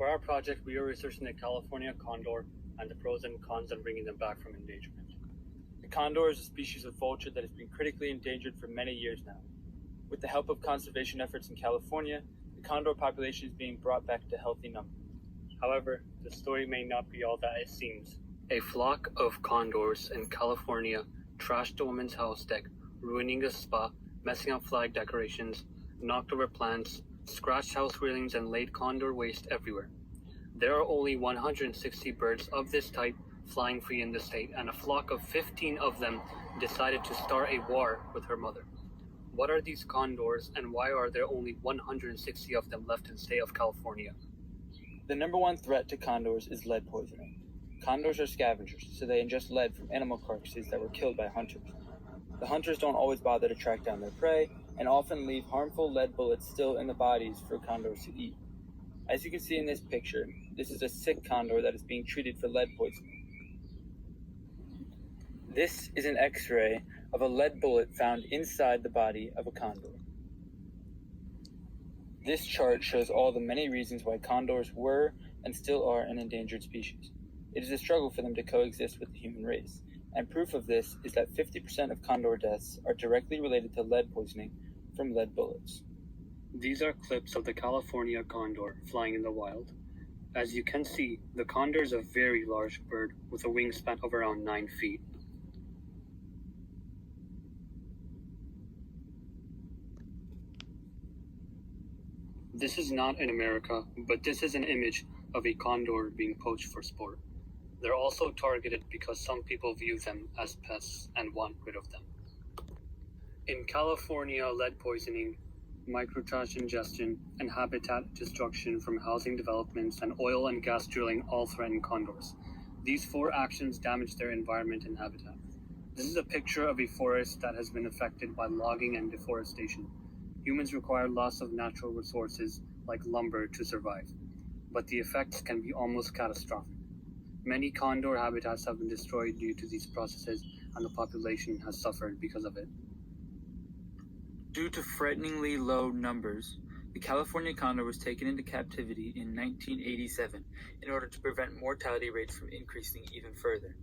For our project, we are researching the California condor and the pros and cons of bringing them back from endangerment. The condor is a species of vulture that has been critically endangered for many years now. With the help of conservation efforts in California, the condor population is being brought back to healthy numbers. However, the story may not be all that it seems. A flock of condors in California trashed a woman's house deck, ruining the spa, messing up flag decorations, knocked over plants, scratched house railings, and laid condor waste everywhere. There are only 160 birds of this type flying free in the state, and a flock of 15 of them decided to start a war with her mother. What are these condors, and why are there only 160 of them left in the state of California? The number one threat to condors is lead poisoning. Condors are scavengers, so they ingest lead from animal carcasses that were killed by hunters. The hunters don't always bother to track down their prey, and often leave harmful lead bullets still in the bodies for condors to eat. As you can see in this picture, this is a sick condor that is being treated for lead poisoning. This is an X-ray of a lead bullet found inside the body of a condor. This chart shows all the many reasons why condors were and still are an endangered species. It is a struggle for them to coexist with the human race, and proof of this is that 50% of condor deaths are directly related to lead poisoning from lead bullets. These are clips of the California condor flying in the wild. As you can see, the condor is a very large bird with a wingspan of around 9 feet. This is not in America, but this is an image of a condor being poached for sport. They're also targeted because some people view them as pests and want rid of them. In California, lead poisoning, microtrash ingestion, and habitat destruction from housing developments and oil and gas drilling all threaten condors. These 4 actions damage their environment and habitat. This is a picture of a forest that has been affected by logging and deforestation. Humans require loss of natural resources like lumber to survive, but the effects can be almost catastrophic. Many condor habitats have been destroyed due to these processes, and the population has suffered because of it. Due to frighteningly low numbers, the California condor was taken into captivity in 1987 in order to prevent mortality rates from increasing even further.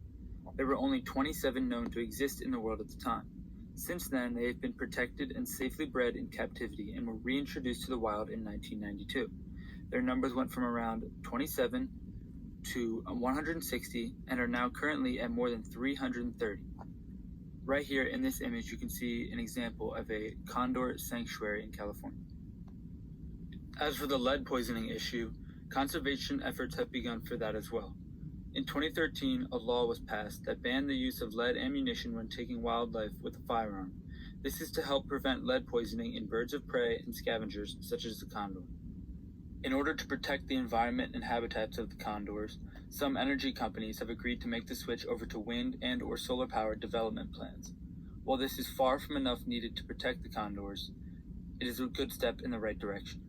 There were only 27 known to exist in the world at the time. Since then, they have been protected and safely bred in captivity and were reintroduced to the wild in 1992. Their numbers went from around 27 to 160 and are now currently at more than 330. Right here in this image, you can see an example of a condor sanctuary in California. As for the lead poisoning issue, conservation efforts have begun for that as well. In 2013, a law was passed that banned the use of lead ammunition when taking wildlife with a firearm. This is to help prevent lead poisoning in birds of prey and scavengers such as the condor. In order to protect the environment and habitats of the condors, some energy companies have agreed to make the switch over to wind and or solar-powered development plans. While this is far from enough needed to protect the condors, it is a good step in the right direction.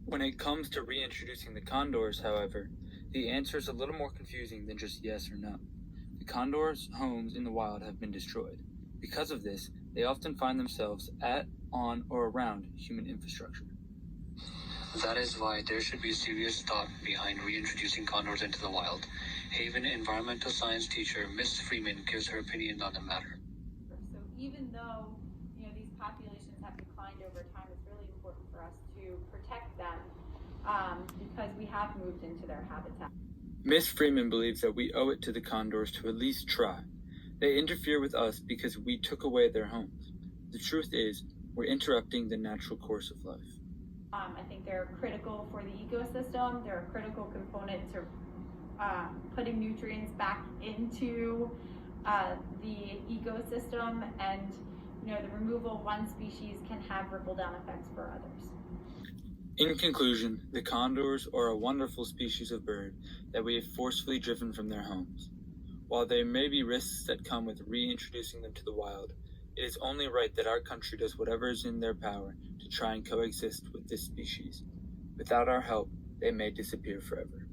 When it comes to reintroducing the condors, however, the answer is a little more confusing than just yes or no. The condors' homes in the wild have been destroyed. Because of this, they often find themselves at, on, or around human infrastructure. That is why there should be serious thought behind reintroducing condors into the wild. Haven environmental science teacher Miss Freeman gives her opinion on the matter. So even though these populations have declined over time, it's really important for us to protect them because we have moved into their habitat. Miss Freeman believes that we owe it to the condors to at least try. They interfere with us because we took away their homes. The truth is, we're interrupting the natural course of life. I think they're critical for the ecosystem. They're a critical component to putting nutrients back into the ecosystem, and the removal of one species can have ripple down effects for others. In conclusion, the condors are a wonderful species of bird that we have forcefully driven from their homes. While there may be risks that come with reintroducing them to the wild, it is only right that our country does whatever is in their power to try and coexist with this species. Without our help, they may disappear forever.